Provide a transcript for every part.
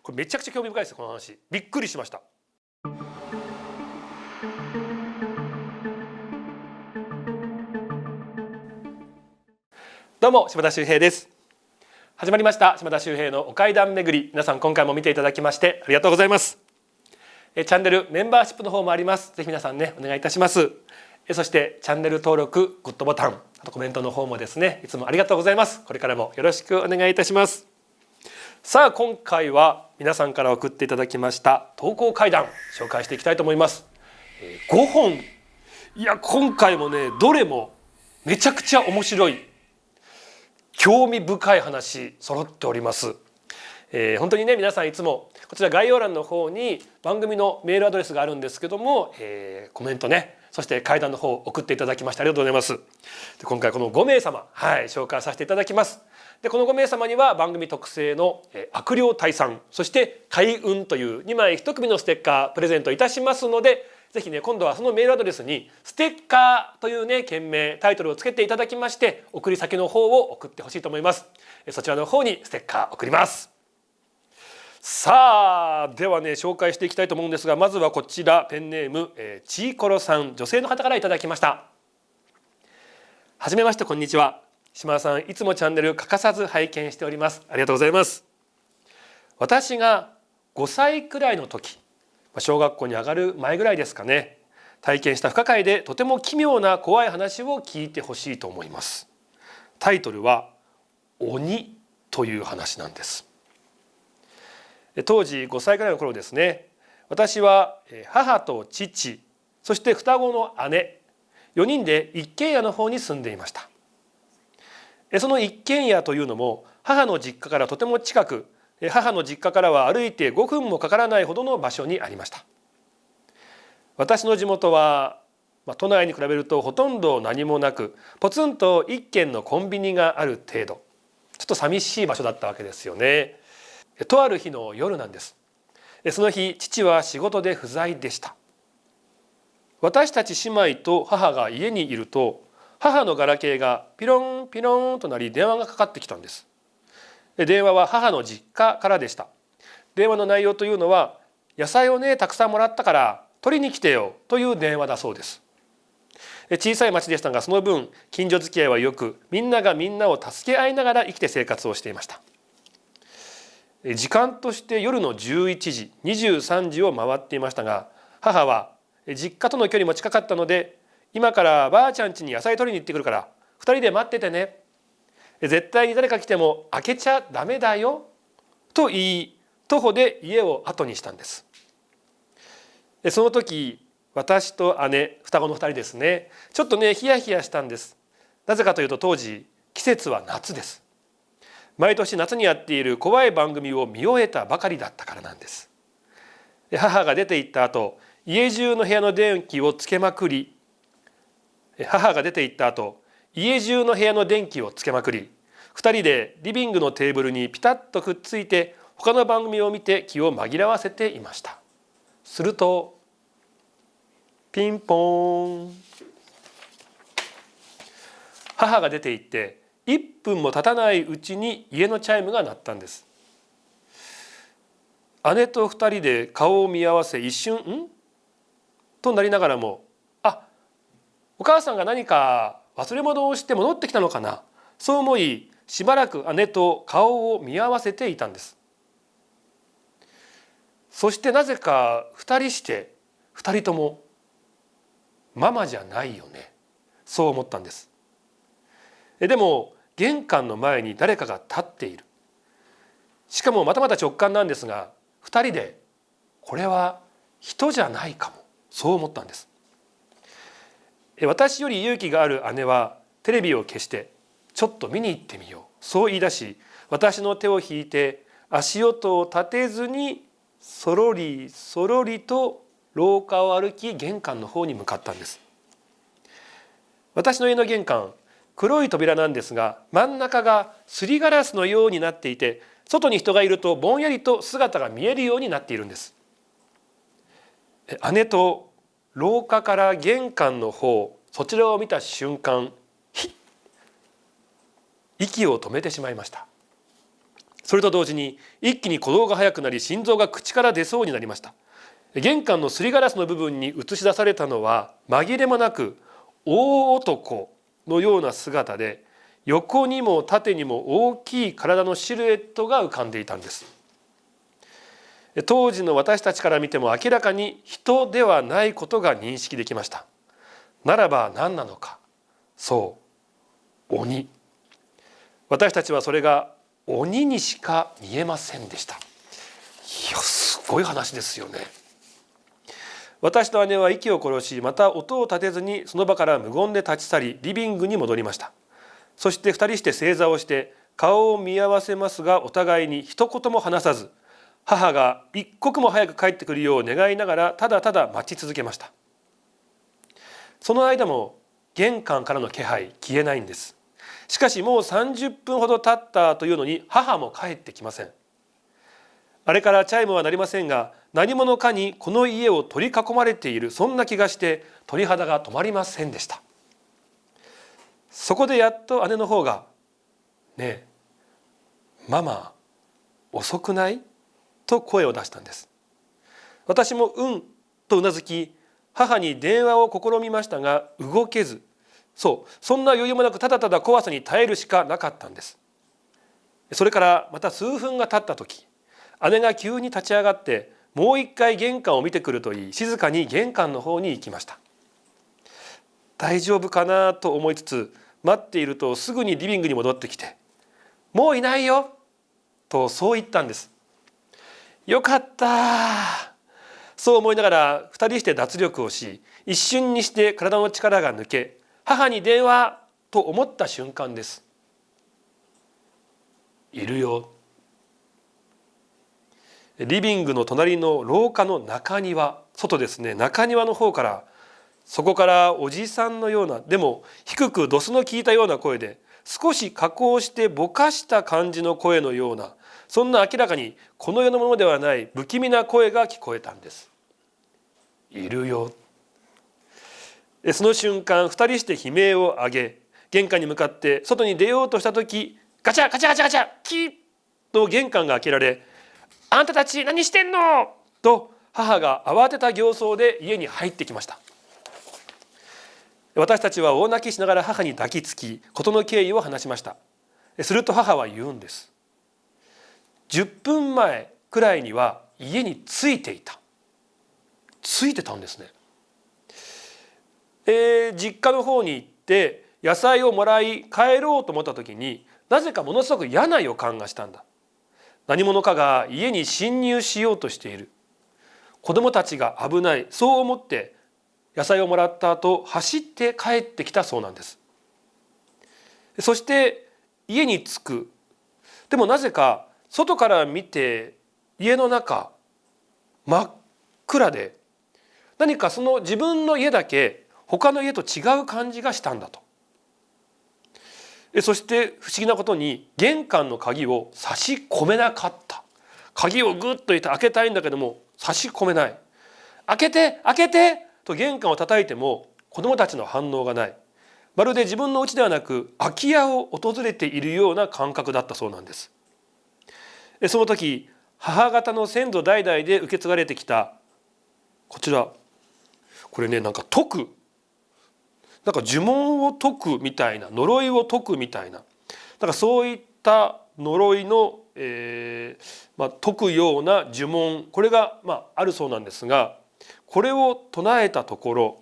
これめちゃくちゃ興味深いですよ、この話。びっくりしました。どうも、島田秀平です。始まりました島田秀平のお階段巡り。皆さん今回も見ていただきましてありがとうございます。チャンネルメンバーシップの方もあります。ぜひ皆さんね、お願いいたします。そしてチャンネル登録、グッドボタン、あとコメントの方もですね、いつもありがとうございます。これからもよろしくお願いいたします。さあ、今回は皆さんから送っていただきました投稿怪談紹介していきたいと思います。5本、いや今回もね、どれもめちゃくちゃ面白い、興味深い話揃っております。本当にね、皆さんいつもこちら概要欄の方に番組のメールアドレスがあるんですけども、コメントね、そして怪談の方送っていただきましてありがとうございます。で、今回この5名様、紹介させていただきます。で、この5名様には番組特製の悪霊退散、そして開運という2枚1組のステッカープレゼントいたしますので、ぜひね、今度はそのメールアドレスにステッカーというね、件名タイトルをつけていただきまして、送り先の方を送ってほしいと思います。そちらの方にステッカー送ります。さあ、ではね、紹介していきたいと思うんですが、まずはこちら、ペンネームちいころさん、女性の方からいただきました。はじめまして、こんにちは。島田さん、いつもチャンネル欠かさず拝見しております。ありがとうございます。私が5歳くらいの時、小学校に上がる前ぐらいですかね、体験した不可解でとても奇妙な怖い話を聞いてほしいと思います。タイトルは鬼という話なんです。当時5歳くらいの頃ですね、私は母と父、そして双子の姉、4人で一軒家の方に住んでいました。その一軒家というのも母の実家からとても近く、母の実家からは歩いて5分もかからないほどの場所にありました。私の地元は、都内に比べるとほとんど何もなく、ポツンと一軒のコンビニがある程度、ちょっと寂しい場所だったわけですよね。とある日の夜なんです。その日、父は仕事で不在でした。私たち姉妹と母が家にいると、母のガラケーがピロンピロンとなり電話がかかってきたんです。電話は母の実家からでした。電話の内容というのは、野菜をね、たくさんもらったから取りに来てよという電話だそうです。小さい町でしたが、その分近所付き合いはよく、みんながみんなを助け合いながら生きて生活をしていました。時間として夜の11時、23時を回っていましたが、母は実家との距離も近かったので、今からばあちゃん家に野菜取りに行ってくるから2人で待っててね、絶対に誰か来ても開けちゃダメだよと言い、徒歩で家を後にしたんです。その時、私と姉、双子の2人ですね、ちょっとね、ヒヤヒヤしたんです。なぜかというと、当時季節は夏です。毎年夏にやっている怖い番組を見終えたばかりだったからなんです。母が出て行った後、家中の部屋の電気をつけまくり、母が出て行った後、家中の部屋の電気をつけまくり、2人でリビングのテーブルにピタッとくっついて、他の番組を見て気を紛らわせていました。すると、ピンポーン。母が出て行って1分も経たないうちに家のチャイムが鳴ったんです。姉と2人で顔を見合わせ、一瞬「ん?」となりながらも、お母さんが何か忘れ物をして戻ってきたのかな、そう思い、しばらく姉と顔を見合わせていたんです。そしてなぜか2人して2人ともママじゃないよね、そう思ったんです。でも玄関の前に誰かが立っている。しかもまたまた直感なんですが、2人でこれは人じゃないかも、そう思ったんです。私より勇気がある姉はテレビを消してちょっと見に行ってみよう、そう言い出し、私の手を引いて足音を立てずにそろりそろりと廊下を歩き、玄関の方に向かったんです。私の家の玄関、黒い扉なんですが、真ん中がすりガラスのようになっていて、外に人がいるとぼんやりと姿が見えるようになっているんです。姉と廊下から玄関の方、そちらを見た瞬間、息を止めてしまいました。それと同時に一気に鼓動が速くなり、心臓が口から出そうになりました。玄関のすりガラスの部分に映し出されたのは紛れもなく大男のような姿で、横にも縦にも大きい体のシルエットが浮かんでいたんです。当時の私たちから見ても明らかに人ではないことが認識できました。ならば何なのか。そう、鬼。私たちはそれが鬼にしか見えませんでした。いや、すごい話ですよね。私と姉は息を殺し、また音を立てずにその場から無言で立ち去り、リビングに戻りました。そして二人して正座をして顔を見合わせますが、お互いに一言も話さず、母が一刻も早く帰ってくるよう願いながらただただ待ち続けました。その間も玄関からの気配消えないんです。しかしもう30分ほど経ったというのに母も帰ってきません。あれからチャイムは鳴りませんが、何者かにこの家を取り囲まれている、そんな気がして鳥肌が止まりませんでした。そこでやっと姉の方が「ねえママ遅くない？」と声を出したんです。私も「うん」とうなずき、母に電話を試みましたが動けず、そんな余裕もなくただただ怖さに耐えるしかなかったんです。それからまた数分が経った時、姉が急に立ち上がってもう一回玄関を見てくると言い、静かに玄関の方に行きました。大丈夫かなと思いつつ待っていると、すぐにリビングに戻ってきて「もういないよ」とそう言ったんです。よかった、そう思いながら二人して脱力をし、一瞬にして体の力が抜け、母に電話と思った瞬間です。いるよ。リビングの隣の廊下の中庭、外ですね、中庭の方から、そこからおじさんのような、でも低くドスの効いたような声で、少し加工してぼかした感じの声のような、そんな明らかにこの世のものではない不気味な声が聞こえたんです。いるよ。その瞬間、二人して悲鳴を上げ、玄関に向かって外に出ようとした時、ガチャガチャガチャガチャ、キーッと玄関が開けられ、あんたたち何してんのと母が慌てた形相で家に入ってきました。私たちは大泣きしながら母に抱きつき、事の経緯を話しました。すると母は言うんです。10分前くらいには家に着いていた。着いてたんですね。実家の方に行って野菜をもらい帰ろうと思った時に、なぜかものすごく嫌な予感がしたんだ。何者かが家に侵入しようとしている。子供たちが危ない、そう思って野菜をもらった後走って帰ってきたそうなんです。そして家に着く。でもなぜか外から見て家の中真っ暗で、何かその自分の家だけ他の家と違う感じがしたんだと。そして不思議なことに玄関の鍵を差し込めなかった。鍵をグッと入れて開けたいんだけども差し込めない。開けて開けてと玄関を叩いても子どもたちの反応がない。まるで自分の家ではなく空き家を訪れているような感覚だったそうなんです。その時、母方の先祖代々で受け継がれてきたこちら、これね、なんか解く、なんか呪文を解くみたいな、呪いを解くみたいな、なんかそういった呪いの、解くような呪文、これが、あるそうなんですが、これを唱えたところ、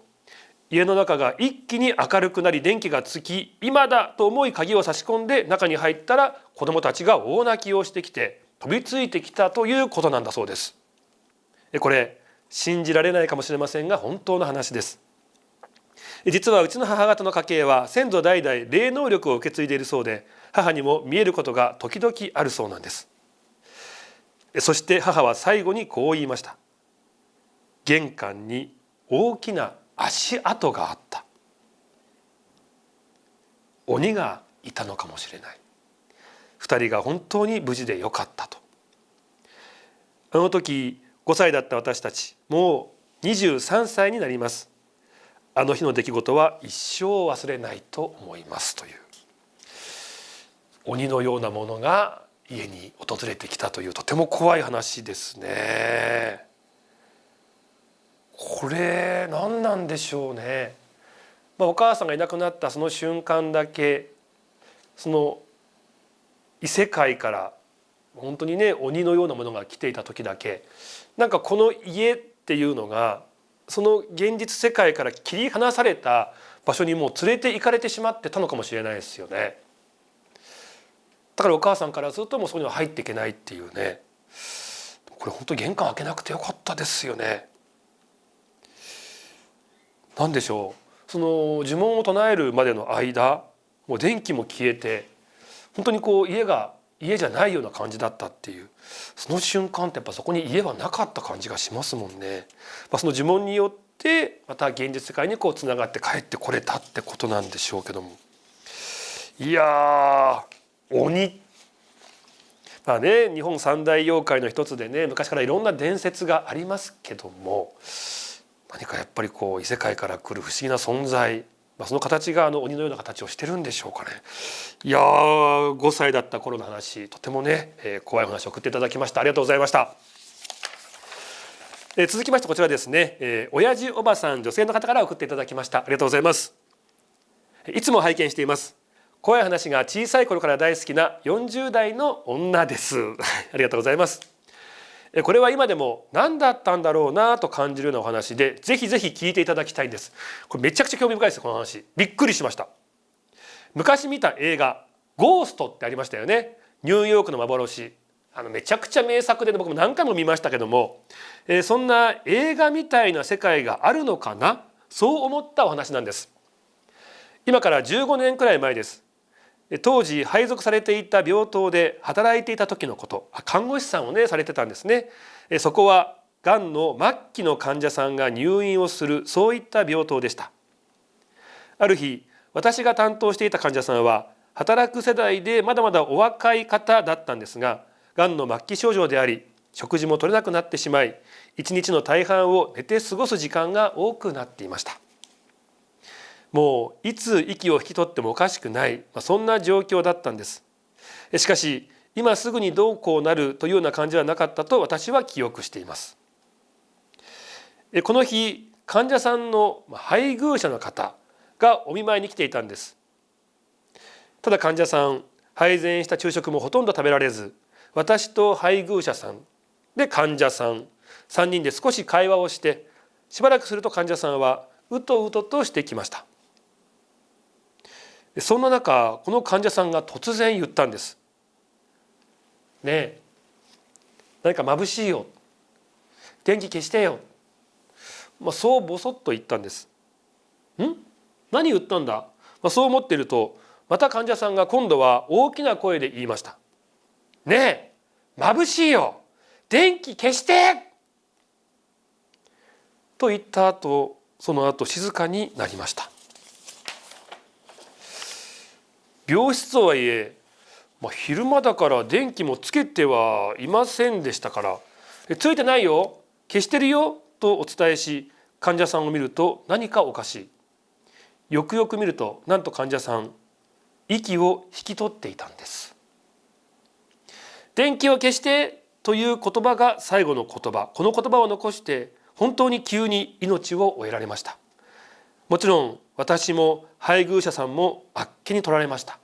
家の中が一気に明るくなり電気がつき、今だと思い鍵を差し込んで中に入ったら、子どもたちが大泣きをしてきて飛びついてきたということなんだそうです。これ信じられないかもしれませんが本当の話です。実はうちの母方の家系は先祖代々霊能力を受け継いでいるそうで、母にも見えることが時々あるそうなんです。そして母は最後にこう言いました。玄関に大きな足跡があった。鬼がいたのかもしれない。二人が本当に無事でよかったと。あの時5歳だった私たち、もう23歳になります。あの日の出来事は一生忘れないと思いますという、鬼のようなものが家に訪れてきたというとても怖い話ですね。これ何なんでしょうね。お母さんがいなくなったその瞬間だけ、その異世界から本当にね鬼のようなものが来ていた時だけ、なんかこの家っていうのがその現実世界から切り離された場所にもう連れて行かれてしまってたのかもしれないですよね。だからお母さんからずっともうそこには入っていけないっていうね、これ本当に玄関開けなくてよかったですよね。なんでしょう、その呪文を唱えるまでの間、もう電気も消えて本当にこう家が家じゃないような感じだったっていう、その瞬間ってやっぱそこに家はなかった感じがしますもんね。その呪文によってまた現実世界にこうつながって帰ってこれたってことなんでしょうけども、いや鬼、日本三大妖怪の一つでね、昔からいろんな伝説がありますけども、何かやっぱりこう異世界から来る不思議な存在、その形が鬼のような形をしてるんでしょうかね。いやー、5歳だった頃の話、とてもね、怖い話を送っていただきました。ありがとうございました。続きましてこちらですね、親父おばさん女性の方から送っていただきました。ありがとうございます。いつも拝見しています。怖い話が小さい頃から大好きな40代の女ですありがとうございます。これは今でも何だったんだろうなと感じるようなお話で、ぜひぜひ聞いていただきたいんです。これめちゃくちゃ興味深いです。この話びっくりしました。昔見た映画ゴーストってありましたよね。ニューヨークの幻、めちゃくちゃ名作で僕も何回も見ましたけども、そんな映画みたいな世界があるのかな、そう思ったお話なんです。今から15年くらい前です。当時配属されていた病棟で働いていた時のこと、看護師さんをねされてたんですね。そこはがんの末期の患者さんが入院をする、そういった病棟でした。ある日、私が担当していた患者さんは働く世代でまだまだお若い方だったんですが、がんの末期症状であり食事も取れなくなってしまい、一日の大半を寝て過ごす時間が多くなっていました。もういつ息を引き取ってもおかしくない、そんな状況だったんです。しかし今すぐにどうこうなるというような感じはなかったと私は記憶しています。この日、患者さんの配偶者の方がお見舞いに来ていたんです。ただ患者さん、配膳した昼食もほとんど食べられず、私と配偶者さんで患者さん3人で少し会話をして、しばらくすると患者さんはうとうととしてきました。そんな中、この患者さんが突然言ったんです。ねえ、何か眩しいよ、電気消してよ、そうボソッと言ったんです。何言ったんだ、そう思っていると、また患者さんが今度は大きな声で言いました。ねえ、眩しいよ、電気消してと言った後、その後静かになりました。病室とはいえ、昼間だから電気もつけてはいませんでしたから、ついてないよ、消してるよとお伝えし、患者さんを見ると何かおかしい。よくよく見ると、なんと患者さん、息を引き取っていたんです。電気を消してという言葉が最後の言葉。この言葉を残して本当に急に命を終えられました。もちろん私も配偶者さんもあっけに取られました。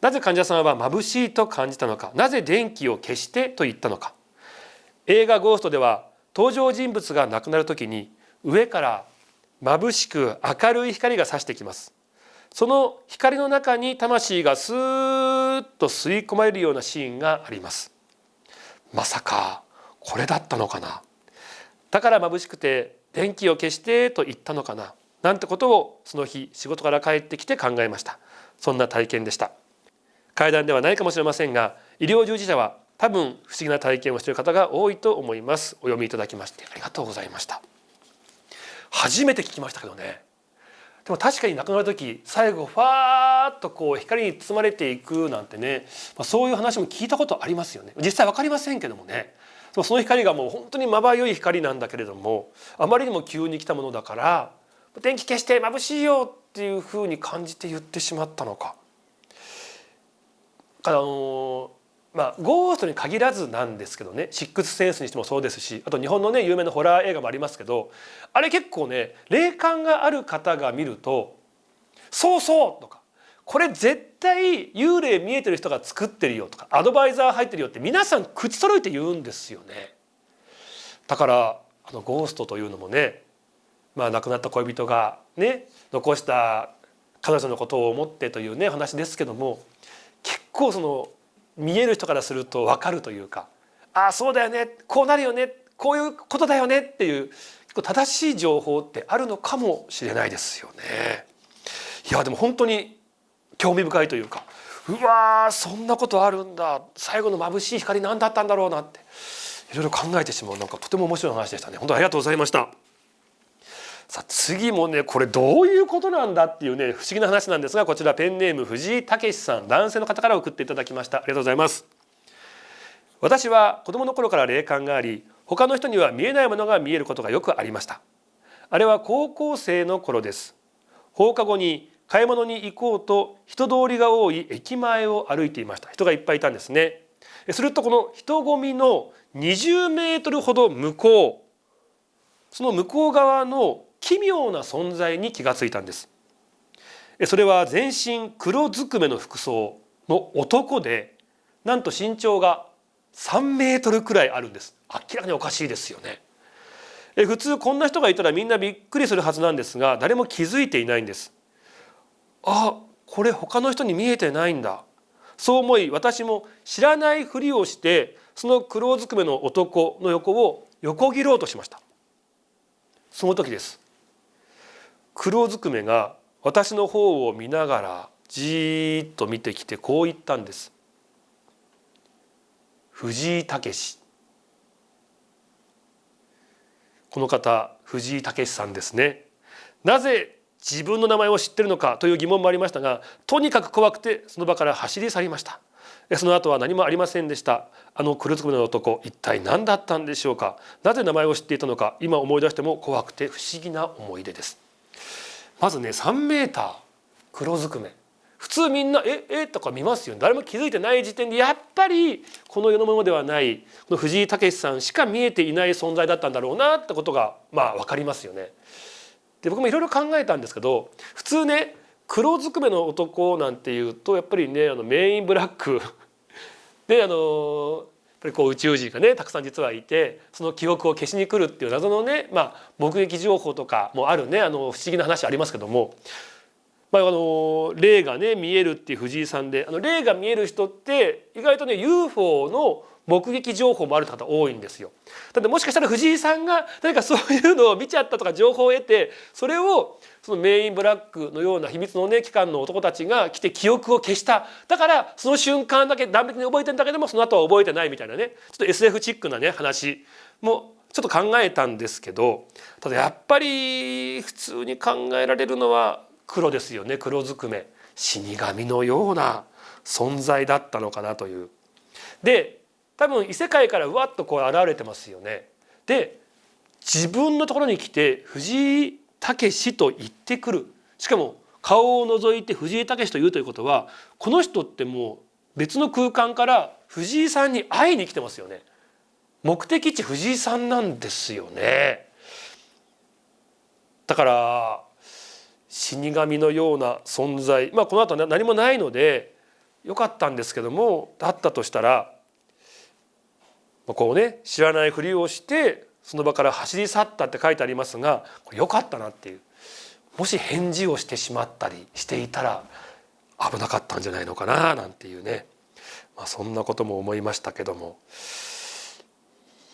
なぜ患者さんは眩しいと感じたのか、なぜ電気を消してと言ったのか。映画ゴーストでは登場人物が亡くなるときに上から眩しく明るい光が差してきます。その光の中に魂がスーッと吸い込まれるようなシーンがあります。まさかこれだったのかな。だから眩しくて電気を消してと言ったのかな、なんてことをその日仕事から帰ってきて考えました。そんな体験でした。怪談ではないかもしれませんが、医療従事者は多分不思議な体験をしている方が多いと思います。お読みいただきましてありがとうございました。初めて聞きましたけどね。でも確かに亡くなる時、最後ファーッとこう光に包まれていくなんてね、そういう話も聞いたことありますよね。実際分かりませんけどもね。その光がもう本当にまばゆい光なんだけれども、あまりにも急に来たものだから電気消して眩しいよっていうふうに感じて言ってしまったのか。ゴーストに限らずなんですけどね、シックスセンスにしてもそうですし、あと日本のね有名なホラー映画もありますけど、あれ結構ね霊感がある方が見ると「そうそう」とか「これ絶対幽霊見えてる人が作ってるよ」とか「アドバイザー入ってるよ」って皆さん口揃えて言うんですよね。だからゴーストというのもね、亡くなった恋人がね残した彼女のことを思ってというね話ですけども、結構その見える人からすると分かるというか、ああそうだよね、こうなるよね、こういうことだよねっていう結構正しい情報ってあるのかもしれないですよね。いやでも本当に興味深いというか、うわーそんなことあるんだ、最後の眩しい光何だったんだろうなっていろいろ考えてしまう、なんかとても面白い話でしたね。本当にありがとうございました。さあ次もねこれどういうことなんだっていうね不思議な話なんですが、こちらペンネーム藤井武さん、男性の方から送っていただきました。ありがとうございます。私は子供の頃から霊感があり、他の人には見えないものが見えることがよくありました。あれは高校生の頃です。放課後に買い物に行こうと人通りが多い駅前を歩いていました。人がいっぱいいたんですね。するとこの人混みの20メートルほど向こう、その向こう側の奇妙な存在に気がついたんです。それは全身黒ずくめの服装の男で、なんと身長が3メートルくらいあるんです。明らかにおかしいですよね。普通こんな人がいたらみんなびっくりするはずなんですが、誰も気づいていないんです。あ、これ他の人に見えてないんだ。そう思い私も知らないふりをしてその黒ずくめの男の横を横切ろうとしました。その時です。黒ずくめが私の方を見ながらじーっと見てきてこう言ったんです。藤井武。この方藤井武さんですね。なぜ自分の名前を知ってるのかという疑問もありましたが、とにかく怖くてその場から走り去りました。その後は何もありませんでした。黒ずくめの男、一体何だったんでしょうか。なぜ名前を知っていたのか、今思い出しても怖くて不思議な思い出です。まずね3メーター黒ずくめ、普通みんなとか見ますよね。誰も気づいてない時点でやっぱりこの世のものではないこの藤井武さんしか見えていない存在だったんだろうなってことが分かりますよね。で僕もいろいろ考えたんですけど、普通ね黒ずくめの男なんていうとやっぱりねメインブラックでやっぱりこう宇宙人がねたくさん実はいて、その記憶を消しに来るっていう謎のね、目撃情報とかもあるね不思議な話ありますけども、霊がね見えるっていう藤井さんで、霊が見える人って意外とね UFO の目撃情報もある方多いんですよ。だってもしかしたら藤井さんが何かそういうのを見ちゃったとか情報を得て、それをそのメインブラックのような秘密のね機関の男たちが来て記憶を消した。だからその瞬間だけ断片に覚えてるんだけどもその後は覚えてないみたいなね、ちょっと SF チックなね話もちょっと考えたんですけど、ただやっぱり普通に考えられるのは黒ですよね。黒ずくめ、死神のような存在だったのかなという。で多分異世界からうわっとこう現れてますよね。で自分のところに来て藤井武と言ってくる。しかも顔を覗いて藤井武と言うということは、この人ってもう別の空間から藤井さんに会いに来てますよね。目的地藤井さんなんですよね。だから死神のような存在、この後は何もないのでよかったんですけども、だったとしたらこうね知らないふりをしてその場から走り去ったって書いてありますが、これよかったなっていう。もし返事をしてしまったりしていたら危なかったんじゃないのかななんていうね、そんなことも思いましたけども、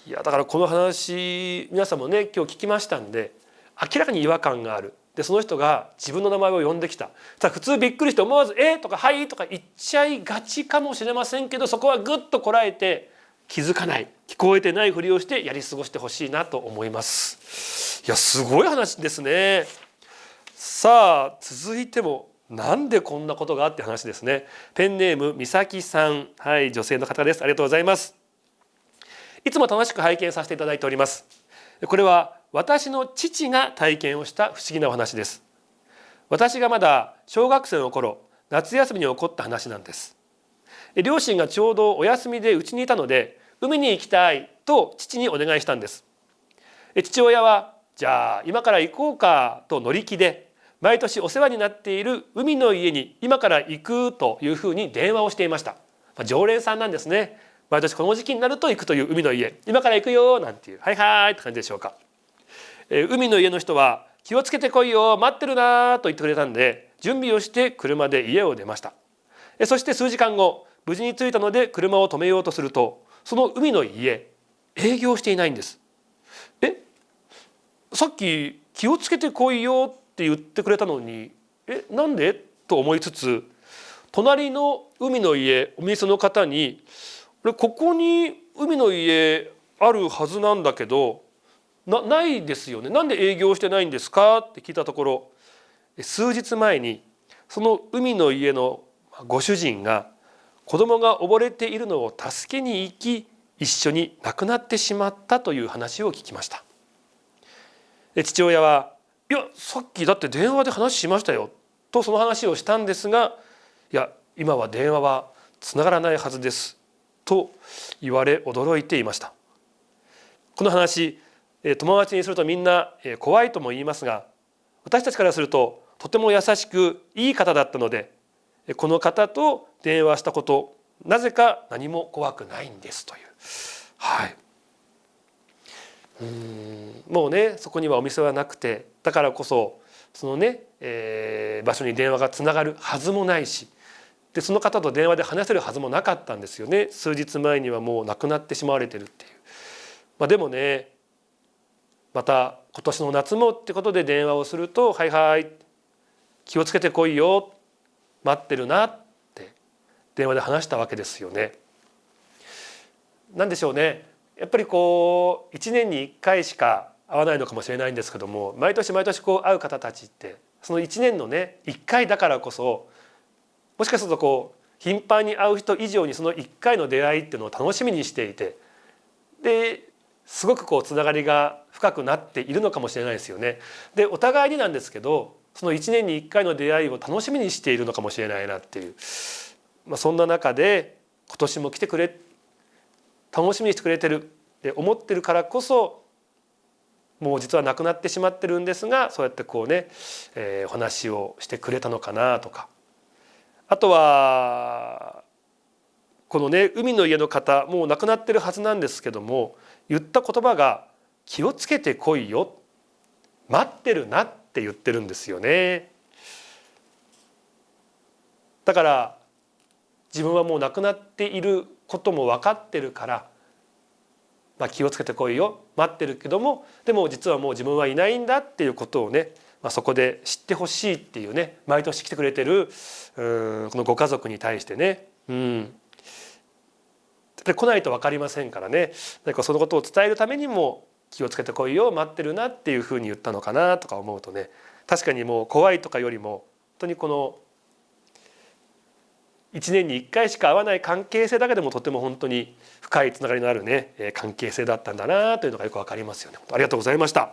いやだからこの話皆さんもね今日聞きましたんで、明らかに違和感がある。でその人が自分の名前を呼んできた。ただ普通びっくりして思わず「とか「はい」とか言っちゃいがちかもしれませんけど、そこはぐっとこらえて気づかない、聞こえてないふりをしてやり過ごしてほしいなと思います。いやすごい話ですね。さあ続いてもなんでこんなことがって話ですね。ペンネームみさきさん、はい、女性の方です。ありがとうございます。いつも楽しく拝見させていただいております。これは私の父が体験をした不思議なお話です。私がまだ小学生の頃、夏休みに起こった話なんです。両親がちょうどお休みで家にいたので海に行きたいと父にお願いしたんです。父親はじゃあ今から行こうかと乗り気で、毎年お世話になっている海の家に今から行くというふうに電話をしていました。常連さんなんですね。毎年この時期になると行くという海の家、今から行くよなんていう、はいはいって感じでしょうか。海の家の人は気をつけてこいよ待ってるなと言ってくれたんで、準備をして車で家を出ました。そして数時間後、無事に着いたので車を止めようとすると、その海の家営業していないんです。さっき気をつけてこいよって言ってくれたのに、なんでと思いつつ、隣の海の家お店の方にここに海の家あるはずなんだけどないですよね、なんで営業してないんですかって聞いたところ、数日前にその海の家のご主人が子供が溺れているのを助けに行き、一緒に亡くなってしまったという話を聞きました。父親はいやさっきだって電話で話しましたよとその話をしたんですが、いや今は電話はつながらないはずですと言われ驚いていました。この話、友達にするとみんな怖いとも言いますが、私たちからするととても優しくいい方だったので、この方と電話したこと、なぜか何も怖くないんですという、もうねそこにはお店はなくて、だからこそそのね、場所に電話がつながるはずもないし、でその方と電話で話せるはずもなかったんですよね。数日前にはもう亡くなってしまわれてるっていう。でもね、また今年の夏もってことで電話をすると、はいはい気をつけてこいよ待ってるなって電話で話したわけですよね。なんでしょうね、やっぱりこう1年に1回しか会わないのかもしれないんですけども、毎年毎年こう会う方たちってその1年のね1回だからこそ、もしかするとこう頻繁に会う人以上にその1回の出会いっていうのを楽しみにしていて、ですごくこうつながりが深くなっているのかもしれないですよね。でお互いになんですけど、その1年に1回の出会いを楽しみにしているのかもしれないなっていう、そんな中で今年も来てくれ、楽しみにしてくれてるって思ってるからこそ、もう実は亡くなってしまってるんですが、そうやってこうね、お話をしてくれたのかなとか、あとはこのね海の家の方、もう亡くなってるはずなんですけども、言った言葉が気をつけてこいよ、待ってるなって言ってるんですよね。だから自分はもう亡くなっていることも分かってるから、気をつけてこいよ待ってるけども、でも実はもう自分はいないんだっていうことをね、そこで知ってほしいっていうね、毎年来てくれてるこのご家族に対してね、で来ないと分かりませんからね、何かそのことを伝えるためにも気をつけてこいよ待ってるなっていうふうに言ったのかなとか思うとね、確かにもう怖いとかよりも本当にこの1年に1回しか会わない関係性だけでもとても本当に深いつながりのあるね関係性だったんだなというのがよく分かりますよね。ありがとうございました。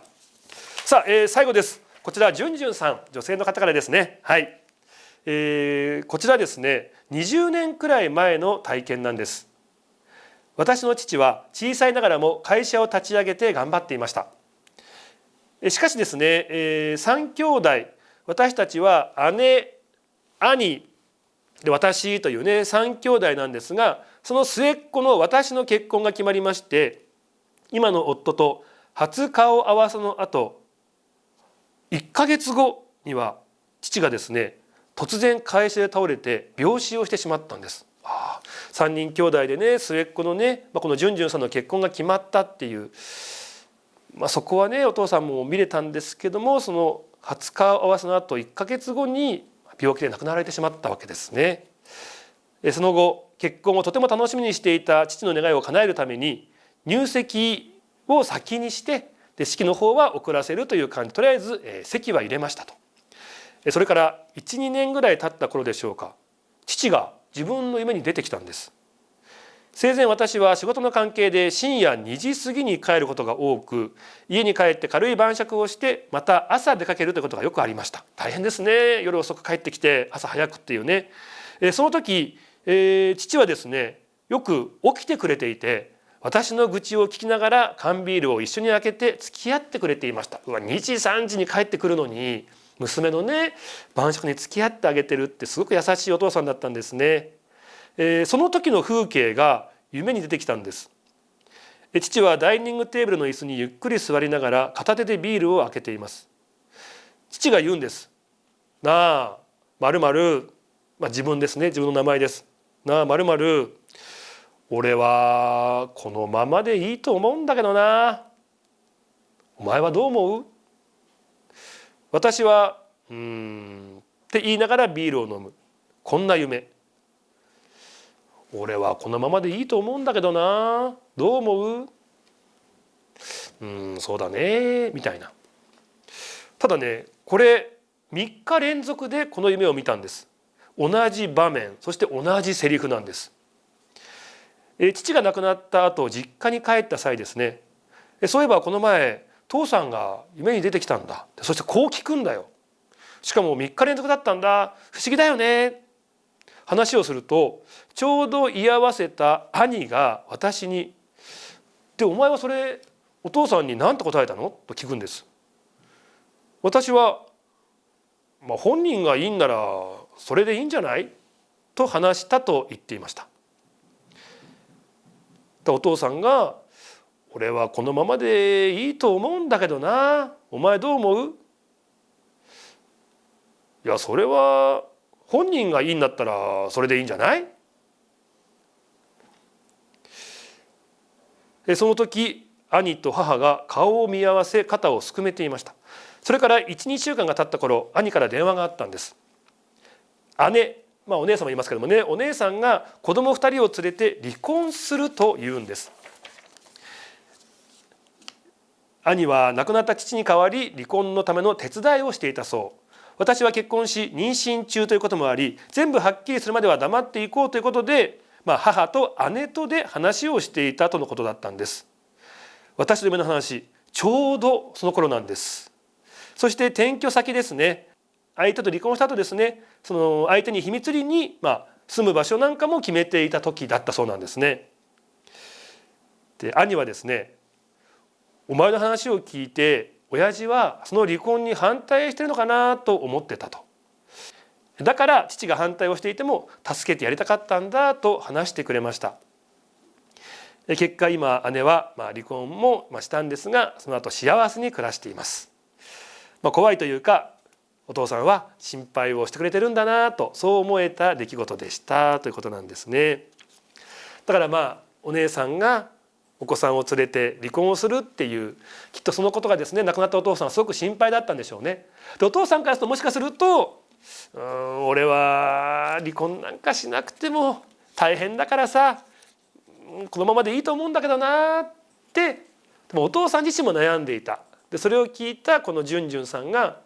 さあ、最後です。こちらじゅんじゅんさん、女性の方からですね。はい、こちらですね、20年くらい前の体験なんです。私の父は小さいながらも会社を立ち上げて頑張っていました。しかしですね、3兄弟、私たちは姉、兄で私というね3兄弟なんですが、その末っ子の私の結婚が決まりまして、今の夫と初顔合わせの後1ヶ月後には父がですね突然会社で倒れて病死をしてしまったんです。3人兄弟でね末っ子のね、このじゅんじゅんさんの結婚が決まったっていう、そこはねお父さんも見れたんですけども、その初顔合わせの後1ヶ月後に病気で亡くなられてしまったわけですね。その後結婚をとても楽しみにしていた父の願いを叶えるために入籍を先にして、で式の方は遅らせるという感じ、とりあえず籍は入れましたと。それから 1,2 年ぐらい経った頃でしょうか、父が自分の夢に出てきたんです。生前私は仕事の関係で深夜2時過ぎに帰ることが多く、家に帰って軽い晩酌をしてまた朝出かけるということがよくありました。大変ですね、夜遅く帰ってきて朝早くっていうね。その時父はですねよく起きてくれていて、私の愚痴を聞きながら缶ビールを一緒に開けて付き合ってくれていました。2時3時に帰ってくるのに娘のね晩酌に付き合ってあげてるって、すごく優しいお父さんだったんですね。その時の風景が夢に出てきたんです。父はダイニングテーブルの椅子にゆっくり座りながら片手でビールを開けています。父が言うんです。なあ〇〇、自分ですね、自分の名前です。なあ〇〇、俺はこのままでいいと思うんだけどな。お前はどう思う？私はって言いながらビールを飲む。こんな夢。俺はこのままでいいと思うんだけどな。どう思う？そうだねみたいな。ただね、これ3日連続でこの夢を見たんです。同じ場面、そして同じセリフなんです。父が亡くなった後、実家に帰った際ですね、そういえばこの前父さんが夢に出てきたんだ、そしてこう聞くんだよ、しかも3日連続だったんだ、不思議だよね、話をすると、ちょうど居合わせた兄が私に「でお前はそれお父さんに何て答えたの？」と聞くんです。私は本人がいいんならそれでいいんじゃないと話したと言っていました。お父さんが「俺はこのままでいいと思うんだけどな、お前どう思う？」いやそれは本人がいいんだったらそれでいいんじゃない？その時兄と母が顔を見合わせ肩をすくめていました。それから 1,2 週間が経った頃、兄から電話があったんです。姉、お姉さんもいますけどもね、お姉さんが子供2人を連れて離婚すると言うんです。兄は亡くなった父に代わり離婚のための手伝いをしていたそう。私は結婚し妊娠中ということもあり、全部はっきりするまでは黙っていこうということで、母と姉とで話をしていたとのことだったんです。私の夢の話、ちょうどその頃なんです。そして転居先ですね、相手と離婚した後ですね、その相手に秘密裏に住む場所なんかも決めていた時だったそうなんですね。で兄はですね、お前の話を聞いて親父はその離婚に反対しているのかなと思ってたと。だから父が反対をしていても助けてやりたかったんだと話してくれました。結果今姉は離婚もしたんですが、その後幸せに暮らしています。怖いというか、お父さんは心配をしてくれてるんだなと、そう思えた出来事でしたということなんですね。だからお姉さんがお子さんを連れて離婚をするっていう、きっとそのことがですね、亡くなったお父さんはすごく心配だったんでしょうね。でお父さんからすると、もしかすると俺は離婚なんかしなくても大変だからさ、このままでいいと思うんだけどなって、でもお父さん自身も悩んでいた。でそれを聞いたこのじゅんじゅんさんが、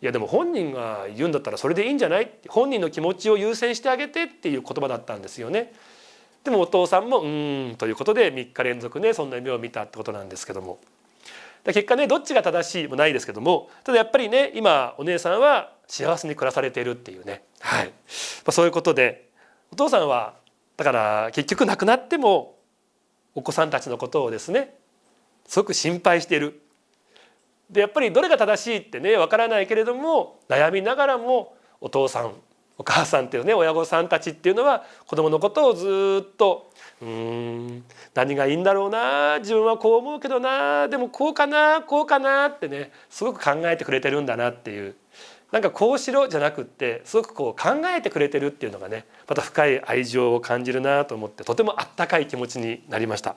いやでも本人が言うんだったらそれでいいんじゃない、本人の気持ちを優先してあげてっていう言葉だったんですよね。でもお父さんもということで3日連続ね、そんな夢を見たってことなんですけども、結果ね、どっちが正しいもないですけども、ただやっぱりね、今お姉さんは幸せに暮らされているっていうね、そういうことで、お父さんはだから結局亡くなってもお子さんたちのことをですね、すごく心配している。でやっぱりどれが正しいってね、わからないけれども悩みながらも、お父さんお母さんっていうね、親御さんたちっていうのは子供のことをずっと何がいいんだろうな、自分はこう思うけどな、でもこうかなこうかなってね、すごく考えてくれてるんだなっていう、なんかこうしろじゃなくって、すごくこう考えてくれてるっていうのがね、また深い愛情を感じるなと思って、とてもあったかい気持ちになりました。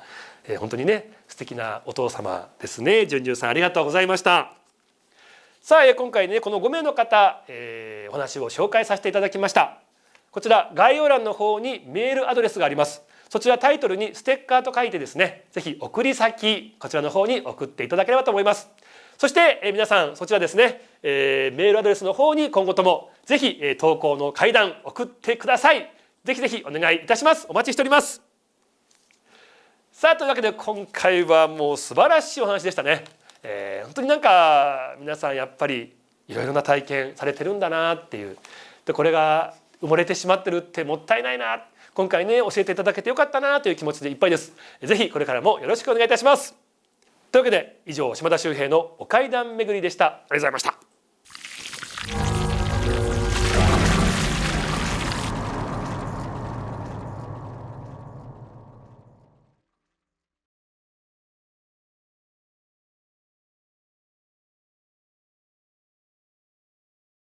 本当にね、素敵なお父様ですね。じゅんじゅんさん、ありがとうございました。さあ今回ね、この5名の方、お話を紹介させていただきました。こちら概要欄の方にメールアドレスがあります。そちらタイトルにステッカーと書いてですね、ぜひ送り先こちらの方に送っていただければと思います。そして、皆さんそちらですね、メールアドレスの方に今後ともぜひ、投稿の怪談送ってください。ぜひぜひお願いいたします。お待ちしております。さあというわけで今回はもう素晴らしいお話でしたね。本当になんか皆さんやっぱりいろいろな体験されてるんだなっていう。でこれが埋もれてしまってるってもったいないな。今回ね教えていただけてよかったなという気持ちでいっぱいです。ぜひこれからもよろしくお願いいたします。というわけで以上、島田秀平のお階段巡りでした。ありがとうございました。